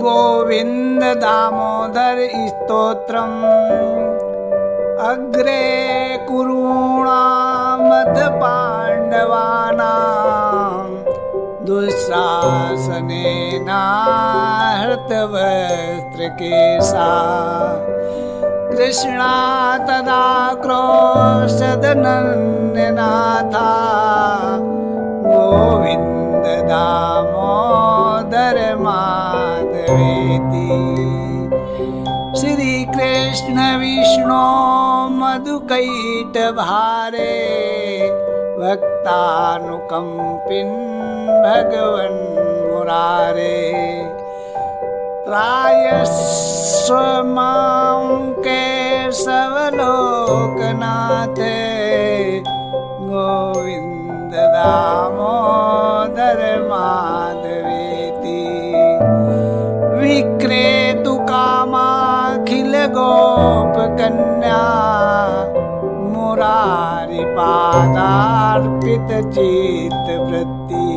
गोविंद दामोदर स्तोत्रम् अग्रे कुरूणामथ पाण्डवानां दुःशासनेनाहृतवस्त्रकेशा कृष्णा तदा क्रोशदनन्यनाथा गोविन्द दामोदर माधवेति। श्री कृष्ण विष्णु मधुकैटभारे भक्तानुकंपिन् भगवन् मुरारे त्रायस्व मां केशवलोकनाथ गोविन्द दामोदर माधवेति। विक्रेतु कामाखिल गोपकन्या मुरारि पादार्पित चित्तवृत्ति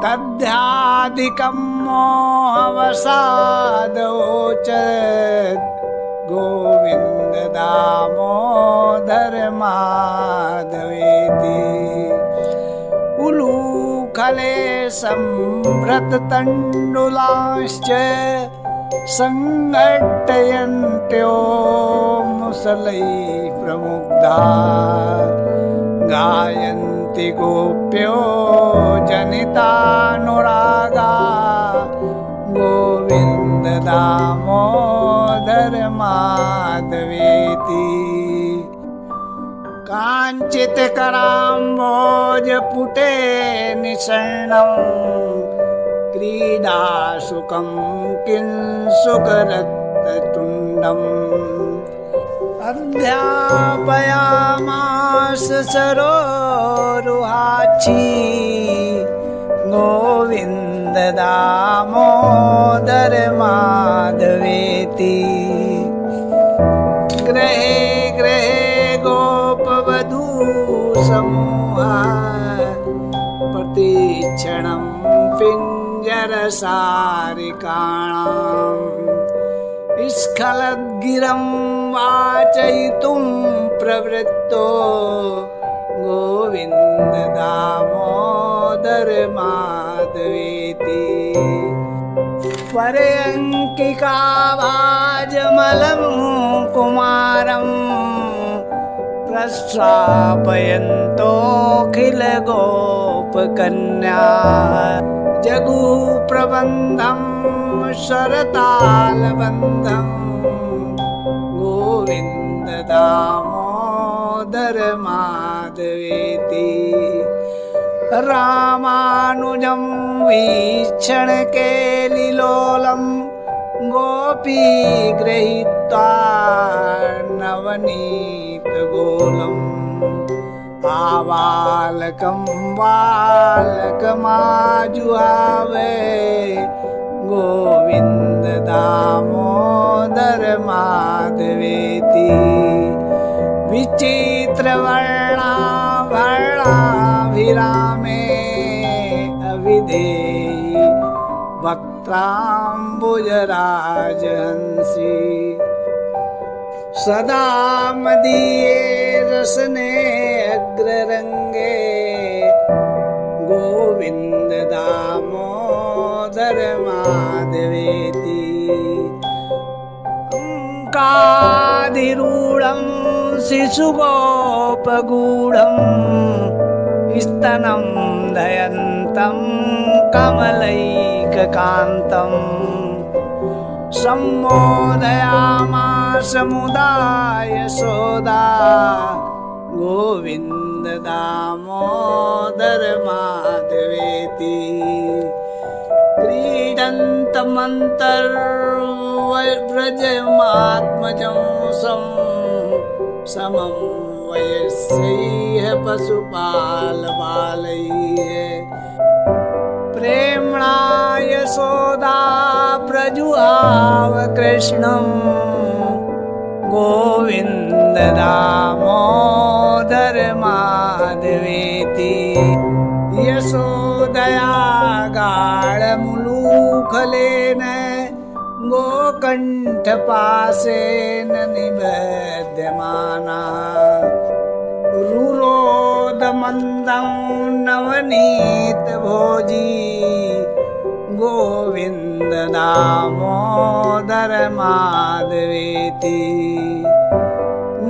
तद्ध्याधिकं मोहवसादोचत् गोविन्द दामोदर माधवेति। उलूखले संभृततण्डुलाश्च संघट्टयन्त्यो मुसलैः प्रमुग्धा गायन्ति गोप्यो जनितानुरागा गोविन्द दामोदर माधवेति। काञ्चित् कराम्भोजपुटे निषण्णं क्रीडासुखं किंसुकरक्ततुण्डम् अध्यापयामास सरोरुहाक्षी गोविन्द दामोदर माधवेति। गृहे गृहे गोपवधू समूहा प्रतिक्षणं पिञ्जरसारिकाणाम् स्खलद्गिरं वाचयितुं प्रवृत्तो गोविन्द दामोदर माधवेति। पर्यङ्किकाभाजमलं कुमारं प्रस्रापयन्तोऽखिल गोपकन्या जगुप्रबन्धं शरतालबन्धं गोविन्द दामोदर माधवेति। रामानुजं वीक्षण केलिलोलं गोपी गृहीत्वा नवनीतगोलम् आबालकं बालकमाजुहावे गोविन्द दामोदर माधवेति। विचित्रवर्णाभरणाभिरामे अविधेयि वक्त्राम्बुजराजहंसि सदा मदीये रसने अग्ररंगे गोविन्द दामोदर माधवेति। अंकाधिरूढं शिशुगोपगूढं स्तनं दयन्तं कमलैककान्तम् सम्मोदयामास मुदा यशोदा गोविन्द दामोदर माधवेति। क्रीडन्तमन्तर्व्रजमात्मजं समं वयस्यैः पशुपालबालैः प्रेम्णा यशोदा प्रजुहाव कृष्णं गोविन्द दामोदर माधवेति। यशोदया गाढमुलूक मुखलेन गोकण्ठपाशेन निबध्यमाना रुरोदमन्दं नवनीतभोजी गोविन्द दामोदर माधवेति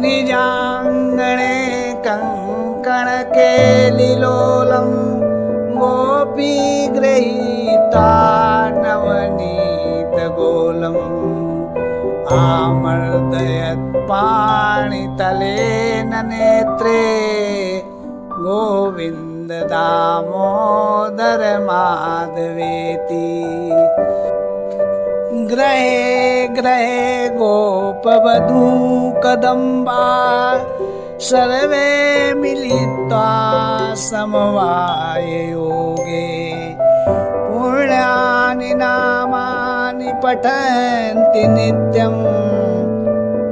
निजाङ्गणे कङ्कणकेलिलोलं गोपीगृहीता नवनीतगोलम् आमर्दयत्पाणितलेन नेत्रे गोविन्द दामोदर माधवेति गृहे गृहे गोपवधू कदम्बा सर्वे मिलित्वा समवाययोगे पुण्यानि नामानि पठन्ति नित्यं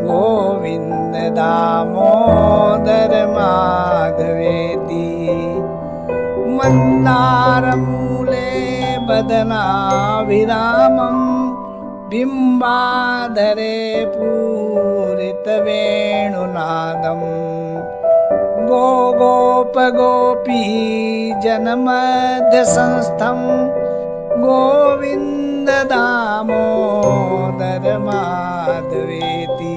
गोविन्द दामोदर माधवेति मन्दारमूले बदनाभिरामं बिम्बाधरे पूरितवेणुनादम् गोपी जनमध्यसंस्थं गोविन्द दामोदर माधवेति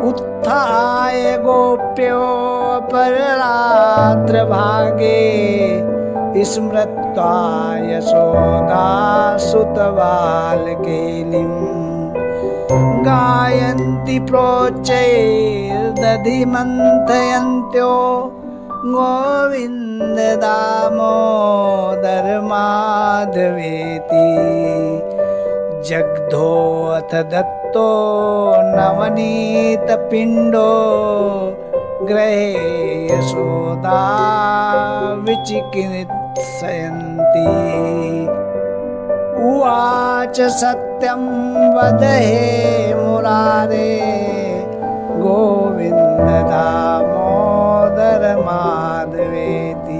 उत्थाय गोप्यो अपरात्रभागे स्मृत्वा यशोदासुतबालकेलिं गायन्ति प्रोच्चैर्दधिमन्थयन्त्यो गोविन्द दामोदर माधवेति जग्धोऽथ दत्तो नवनीतपिण्डो गृहे यशोदा विचिकित्सयन्ती उवाच सत्यं वद हे मुरारे गोविन्द दामोदर माधवेति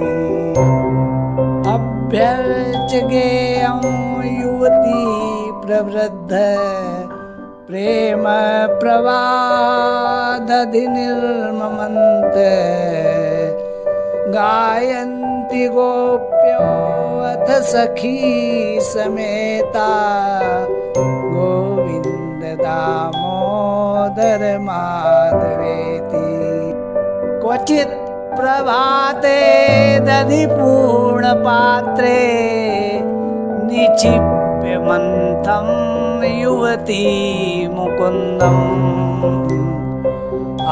अभ्यर्च्य गेयं युवती प्रवृद्ध प्रेम प्रवादधि निर्ममन्त गायन्ति गोप्यो अथ सखी समेता गोविन्द दामोदर माधवेति क्वचित् प्रभाते दधिपूर्णपात्रे निक्षिप्य मन्थं युवती मुकुन्दम्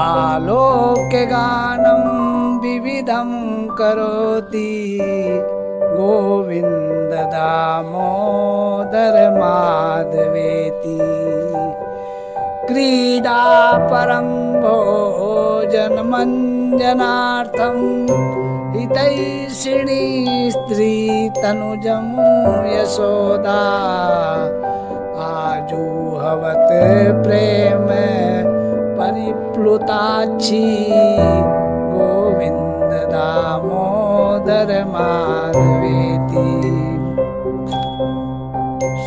आलोक्य गानं विविधं करोति गोविन्द दामोदर माधवेति क्रीडापरं भोजनमञ्जनार्थं हितैषिणी स्त्रीतनुजं यशोदा आजुहवत प्रेम परिप्लुताक्षी गोविन्द दामोदर माधवेति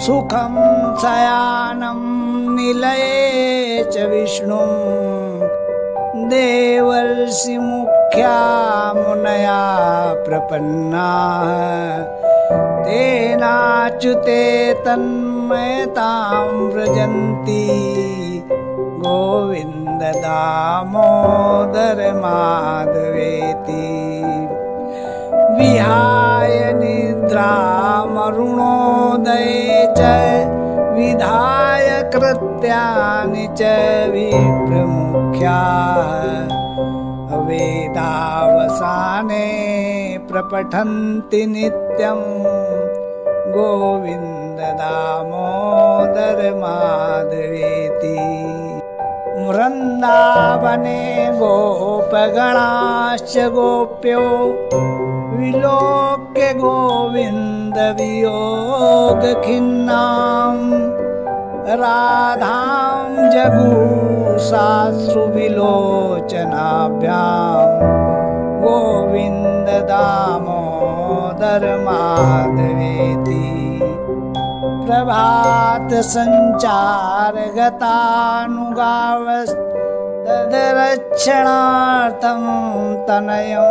सुखं शयानं निलये च विष्णुं देवर्षिमुख्या मुनया प्रपन्नाः तेनाच्युते तन्मयतां व्रजन्ति गोविन्द दामोदर माधवेति विहाय निद्रामरुणोदये च विधाय कृत्यानि च विप्रमुख्याः वेदावसाने प्रपठन्ति नित्यं गोविन्द दामोदर माधवेति वृन्दावने गोपगणाश्च गोप्यो विलोक्य गोविन्द वियोगखिन्नां राधां जगुसाश्रुविलोचनाभ्यां गोविन्द दामोदर माधवेति प्रभात संचार गतानुगावस्तदरक्षणार्थं तनयं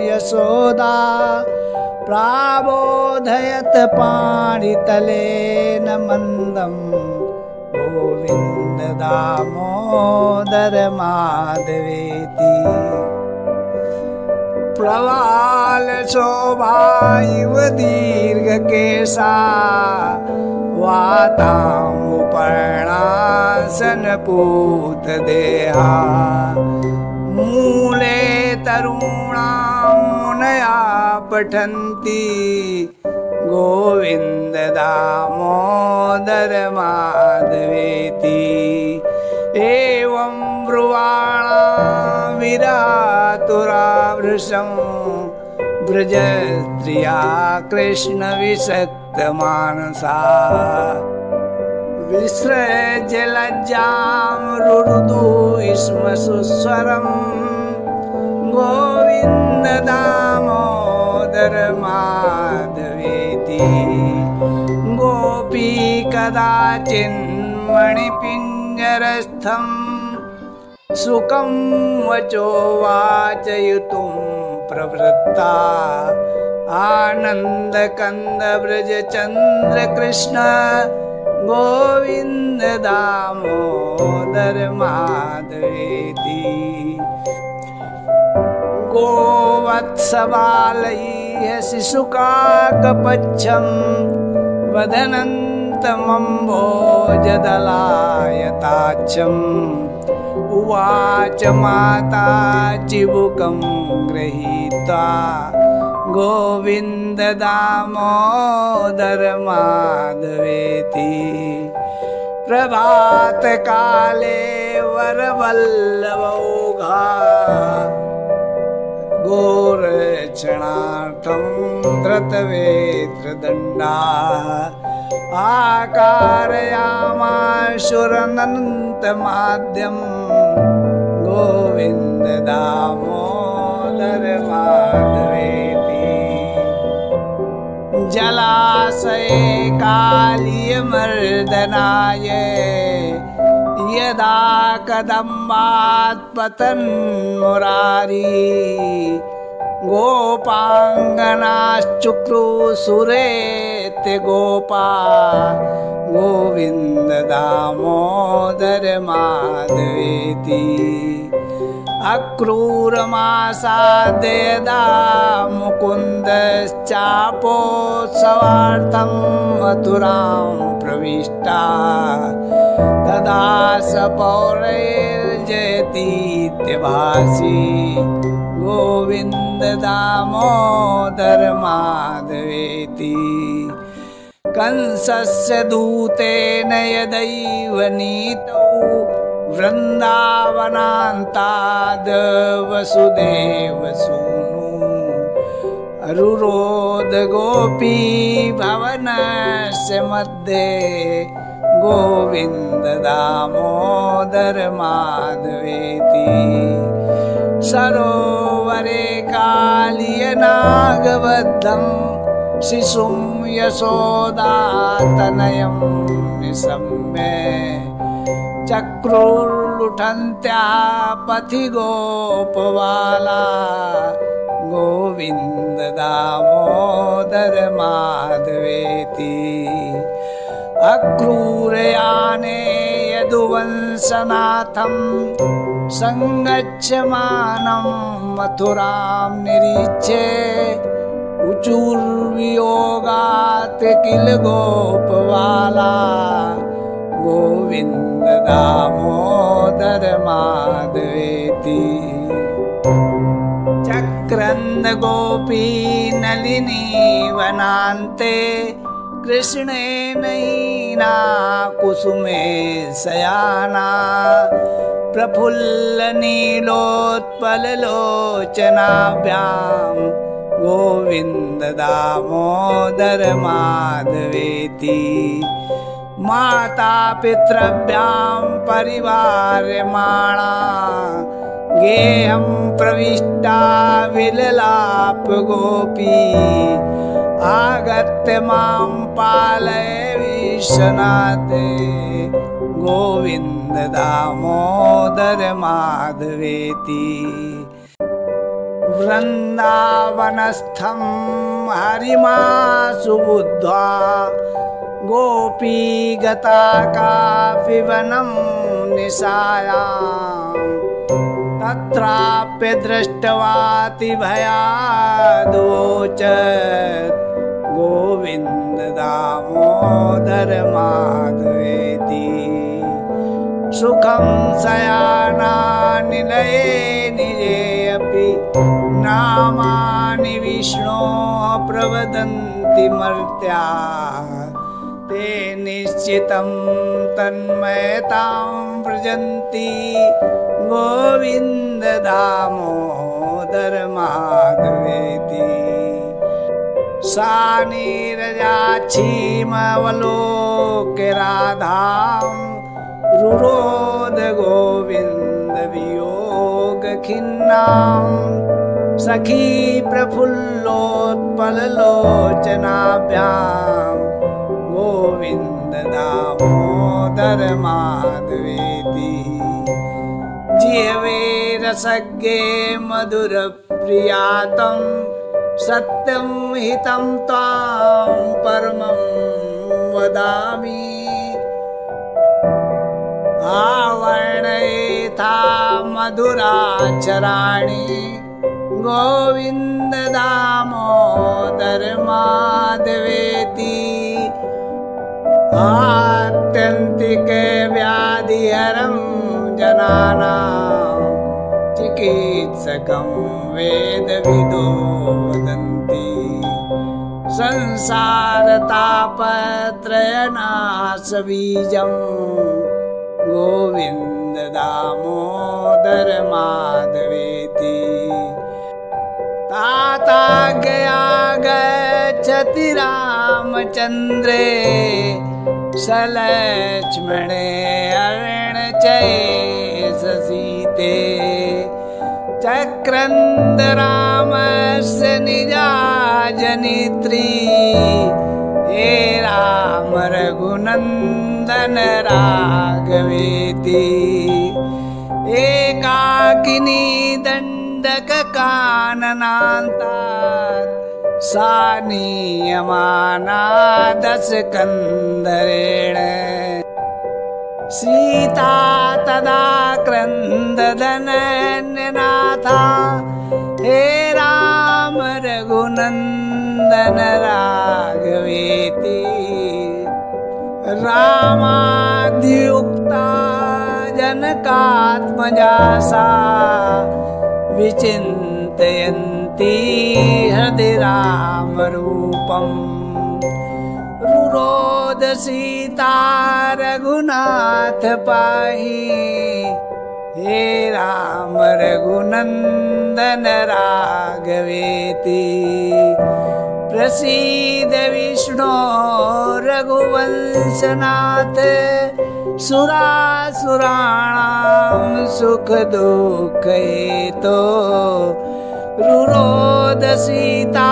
यशोदा प्राबोधयत पाणितलेन मन्दं गोविन्द दामोदर माधवेति। प्रवाल शोभाइव दीर्घकेशा वातामुपर्णासनपूतदेहा मूले तरुणां मुनया पठन्ति गोविन्द दामोदर माधवेति। एवं ब्रुवाणा विरातुरावृषं ब्रजस्त्रिया कृष्णविषक्तमानसा विसृज्य लज्जां रुरुदु स्म सुस्वरं गोविन्द दामोदर माधवेति। गोपी कदाचिन्मणिपिञ्जरस्थं सुखं वचो वाचयितुं प्रवृत्ता आनन्दकन्द व्रज चन्द्र कृष्ण गोविन्द दामोदर माधवेति। गोवत्सबालैः शिशुकाकपच्छं वदनन्तमम्भोजदलायताक्षम् उवाच माता चिबुकं गृहीत्वा गोविन्द दामोदर माधवेति। प्रभातकाले वरवल्लभौघा गोरक्षणार्थं धृतवेत्रदण्डा आकारयामाशुरनन्तमाद्यं गोविन्द दामोदर माधवेति। जलाशये कालीयमर्दनाय यदा कदम्बात् पतन्मुरारी गोपाङ्गनाश्चुक्रुसुरेत्य गोपा गोविन्द दामोदर माधवेति। अक्रूरमासाद्य यदा मुकुन्दश्चापोत्सवार्थं मथुरां प्रविष्टा तदा स पौरैर्जयतीत्यभासी गोविन्द दामोदर माधवेति। कंसस्य दूतेन यदैव नीतौ वृन्दावनान्ताद् वसुदेवसूनु रुरोध गोपी भवनस्य मध्ये गोविन्द दामोदर माधवेति। सरोवरे कालीयनागबद्धं शिशुं यशोदातनयं निशम्य चक्रुर्लुठन्त्या पथि गोपबाला गोविन्द दामोदर माधवेति। अक्रूरयाने यदुवंशनाथं सङ्गच्छमानं मथुरां निरीच्य उचुर्वियोगात् किल गोपबाला गोविन्द दामोदर माधवेति। चक्रन्द गोपी नलिनी वनान्ते कृष्णेनैना कुसुमे शयाना प्रफुल्लनीलोत्पललोचनाभ्यां गोविन्द दामोदर माधवेति। माता पितृभ्यां परिवार्यमाणा गेहं प्रविष्टा विललाप गोपी आगत्य मां पालय विश्वनाथ गोविंद दामोदर माधवेति। वृन्दावनस्थं हरिमासु बुद्ध्वा गोपी गता कापि वनं निशायाम् तत्राप्य दृष्ट्वाति भयादोचत् गोविन्द दामोदर माधवेति। सुखं शयानानिलये निजे अपि नामानि विष्णोः प्रवदन्ति मर्त्याः ते निश्चितं तन्मयतां व्रजन्ति गोविन्द दामोदर माधवेति। सा नीरजाक्षीमवलोक्य राधां रुरोध गोविन्द वियोगखिन्नां सखी प्रफुल्लोत्पललोचनाभ्यां गोविन्द दामोदर माधवेति। जिह्वे रसज्ञे मधुरप्रियातं सत्यं हितं त्वां परमं वदामि। आवर्णयेथा मधुराक्षराणि गोविन्द दामोदर माधवेति। आत्यन्तिके व्याधिहरं जनानां चिकित्सकं वेदविदो वदन्ति। संसारतापत्रयनाशबीजं गोविन्द दामोदर माधवेति। ताताज्ञया गच्छति रामचन्द्रे सलक्ष्मणे अर्णचये ससीते। चक्रन्द रामस्य निजा जनित्री हे राम रघुनन्दन राघवेति। एकाकिनी दण्डककाननान्तात् सा नीयमाना दशकन्धरेण। सीता तदा क्रन्ददनन्यनाथा हे राम रघुनन्दन राघवेति। रामाद्युक्ता जनकात्मजा सा विचिन्तयन्ती हृदि रामरूपम्। रुरोध सीता रघुनाथ पाहि हे राम रघुनन्दन राघवेति। प्रसीद विष्णो रघुवंशनाथ सुरासुराणां सुख दुःख हेतो। रुरोध सीता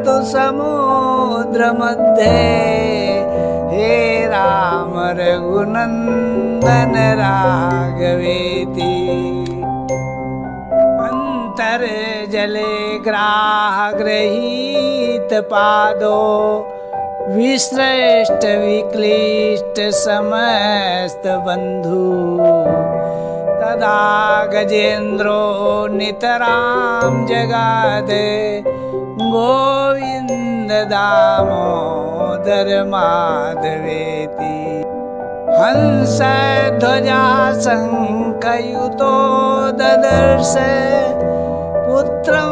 तु समुद्र मध्ये हे राम रघुनन्दन राघवेति। अन्तर्जले ग्राहगृहीत पादो विश्रेष्ट विक्लिष्ट समस्त बंधु। तदा गजेन्द्रो नितरां जगादे गोविन्द दामोदर माधवेति। हंस ध्वजा शङ्खयुतो ददर्श पुत्रं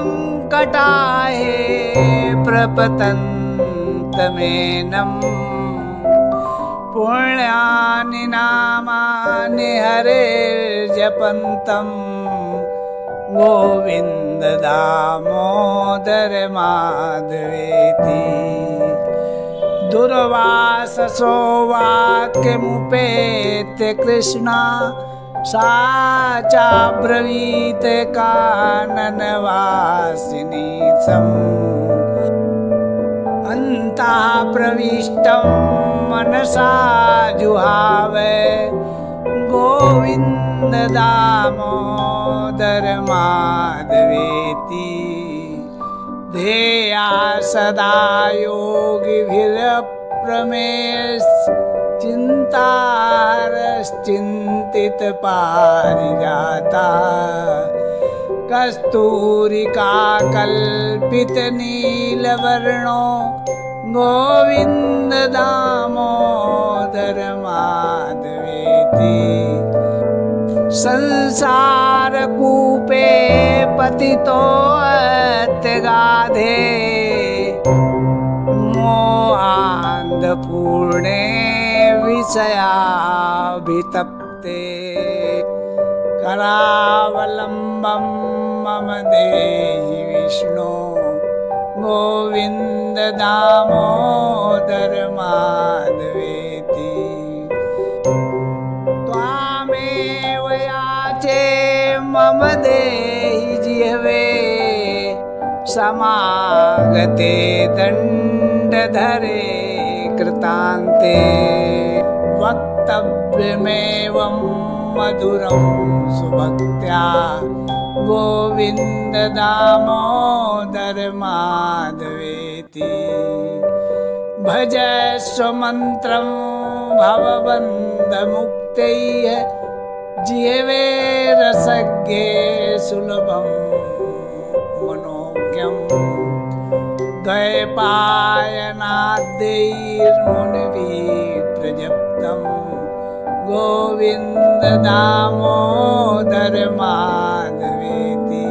कटाहे प्रपतन्तमेनम्। पुण्यानि नामानि हरेर्जपन्तं गोविन्द दामोदर माधवेति। दुर्वाससो वाक्यमुपेत्य कृष्णा सा चाब्रवीत काननवासिनीसम्। अन्ताः प्रविष्टं मनसा जुहावे गोविंद दामोदर माधवेति ध्येया सदा योगिभिरप्रमेयः चिन्तारश्चिन्तित पारिजाता कस्तूरिका कल्पित नीलवर्णो गोविंद दामोदर माधवेति संसार कूपे पतितो अत्यगाधे मोहान्धपूर्णे विषयाभितप्ते करावलम्बं मम देहि विष्णो गोविंद दामोदर माधवेति त्वामेव याचे मम देहि जिह्वे समागते दण्डधरे कृतान्ते वक्तव्यमेवं मधुरं सुभक्त्या गोविंद दामोदर माधवेति भजस्व मंत्रं भवबन्धमुक्तैः जिह्वे रसज्ञे सुलभं मनोज्ञम् द्वैपायनाद्यैर्मुनिभिः प्रजप्तं गोविंद दामोदर माधवेति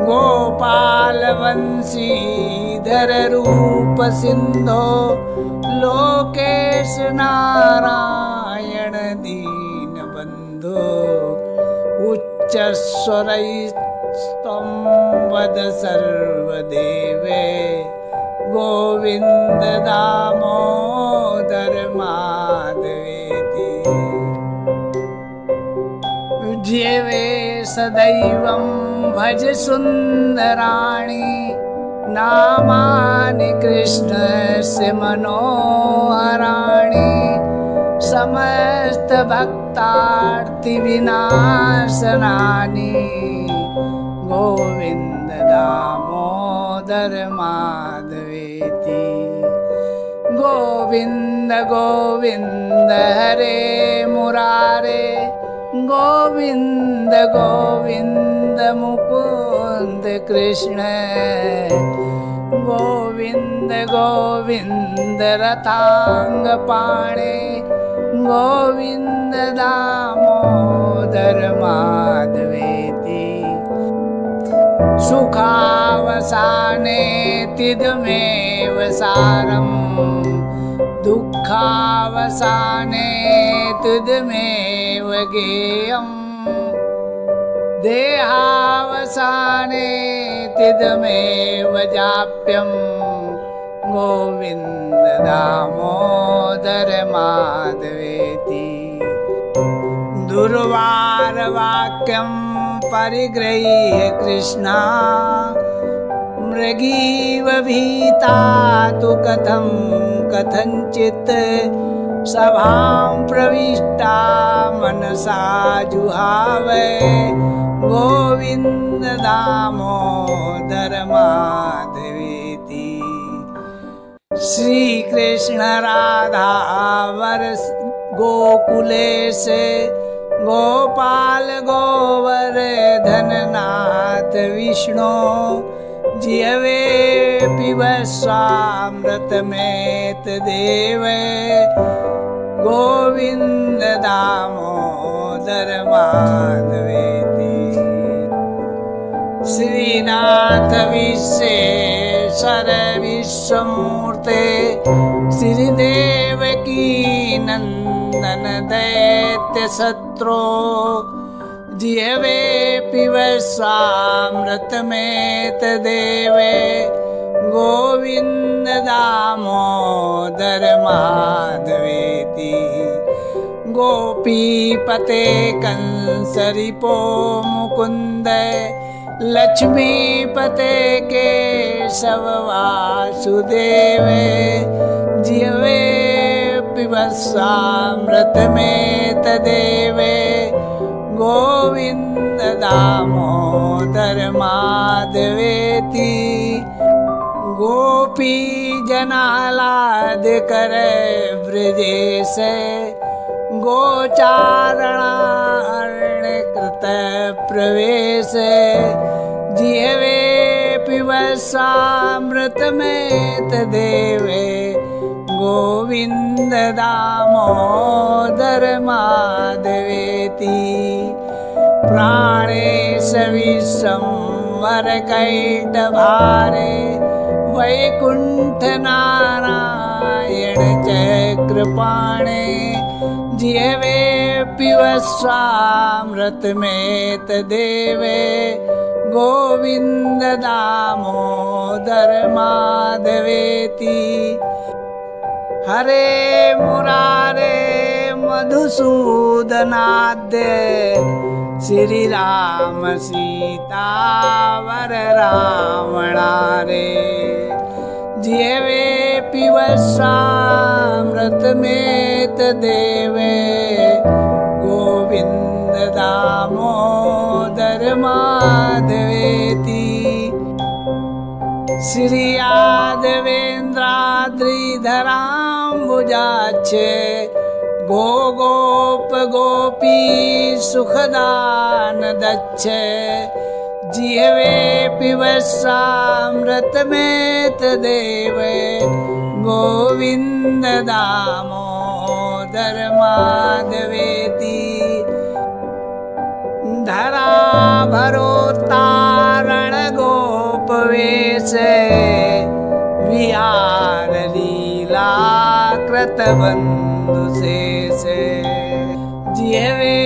गोपाल वंशीधर रूप सिंधो लोकेश नारायण दीनबन्धो उच्चस्वरैस्त्वं वद सर्वदेवे गोविंद दामोदर माधवेति जिह्वे सदैवं भज सुन्दराणि नामानि कृष्णस्य मनोहराणि समस्त भक्तार्तिविनाशनानि गोविंद दामोदर माधवेति गोविंद गोविंद हरे मुरारे गोविंद गोविंद मुकुंद कृष्ण गोविंद गोविंद रतांग पाणे गोविंद दामोदर माधवेति सुखावसाने तिदमेव सारम् दुःखावसाने तिदमेव गेयम् देहावसाने तिदमेव जाप्यम् गोविंद दामोदर माधवेति दुर्वारवाक्यं परिगृह्य कृष्णा मृगीव भीता तु कथं कथञ्चित् सभां प्रविष्टा मनसा जुहावे गोविंद दामोदर माधवेति श्री कृष्ण राधा वरस गोकुले से गोपाल गोवर्धननाथ विष्णु जिह्वे पिबस्वामृतमेत देवे गोविंद दामोदर माधवेति श्रीनाथ विश्वेश्वर विश्वमूर्ते श्रीदेवकी नंदन दैत्य शत्रो जिह्वे पिबस्वामृतमेत देवे गोविंद दामोदर माधवेति गोपीपते कंसरिपो मुकुंद लक्ष्मीपते केशव वासुदेव जिह्वे पिबस्वामृतमेतदेवे गोविन्द दामोदर माधवेति गोपी जनालाद करे ब्रजेश गोचारणारण्य कृत प्रवेश जिहवे पिबस्वामृतमेतदेवे गोविन्द दामोदर माधवेति प्राणेश विश्वंवर कैटभारे वैकुंठ नारायण चक्रपाणे जिहवे पिबस्वामृतमेतदेवे गोविन्द दामोदर माधवेति हरे मुरारे मधुसूदनाद्य श्री राम सीतावर रावणारे जिहवे पिबस्वामृतमेतदेवे गोविन्द दामोदर माधवेति श्री यादवेन्द्राद्रिधराम्बुजाक्ष गोप गोपी सुखदान दच्छ जिहवे पिबस्वामृतमेतदेवे गोविन्द दामोदर माधवेति धरा भरोत्तारण गोपवेश विहार लीला कृतबंधु शेष जिहवे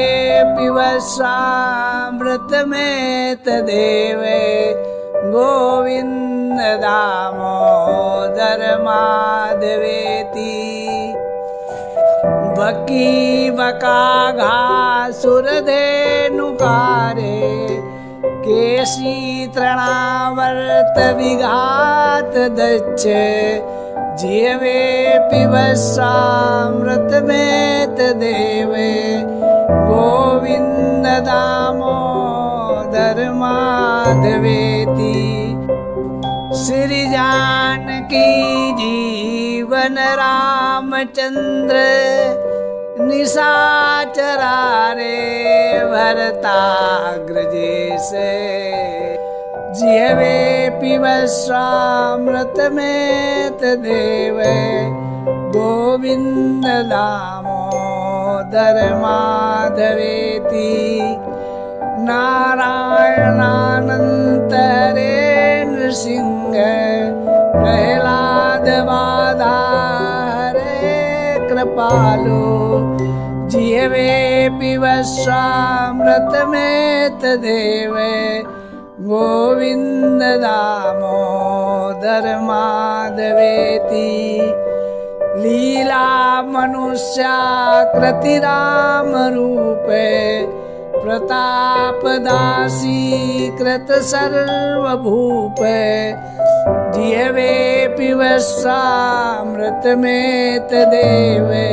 पिबस्वामृतमेतदेवे गोविन्द दामोदर माधवेति बकी बकाघासुरधेनुकारे केशी तृणावर्त विघात दच्छ जिहवे पिबस्वामृतमेतदेवे गोविन्द दामोदर माधवेति श्री जानकी जीवन रामचंद्र निशाचरारे भरताग्रजेश जिहवे पिबस्वामृतमेतदेवे गोविन्द दामोदर माधवेति नारायणानंत हरे नृसिंह प्रह्लाद बाधा हरे कृपालो जिहवे पिबस्वामृतमेतदेवे गोविन्द दामोदर माधवेति लीला मनुष्याकृति राम रूपे प्रतापदासी कृत सर्वभूपे जिहवे पिबस्वामृतमेतदेवे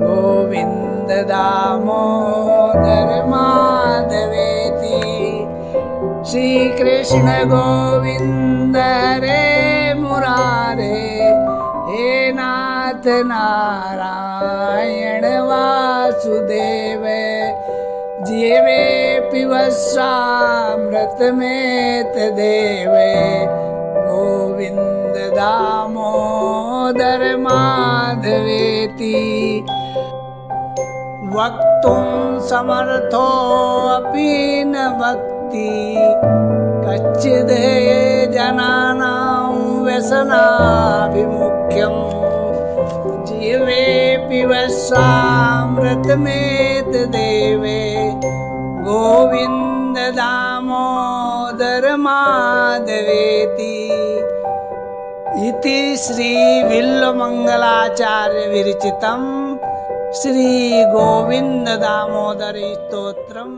गोविन्द दामोदर माधवेति श्री कृष्ण गोविन्द हरे मुरारे हे नाथ नारायण वासुदेव जिहवे पिबस्वामृतमेतदेवे गोविन्द दामोदर माधवेति वक्तुं समर्थोऽपि न वक्ति कच्चिदेह जनानां व्यसनाभिमुख्यम् जिहवे पिबस्वामृतमेतदेवे गोविन्द दामोदर माधवेति इति श्री विल्वमंगलाचार्य विरचितं श्री गोविन्द दामोदर स्तोत्रम।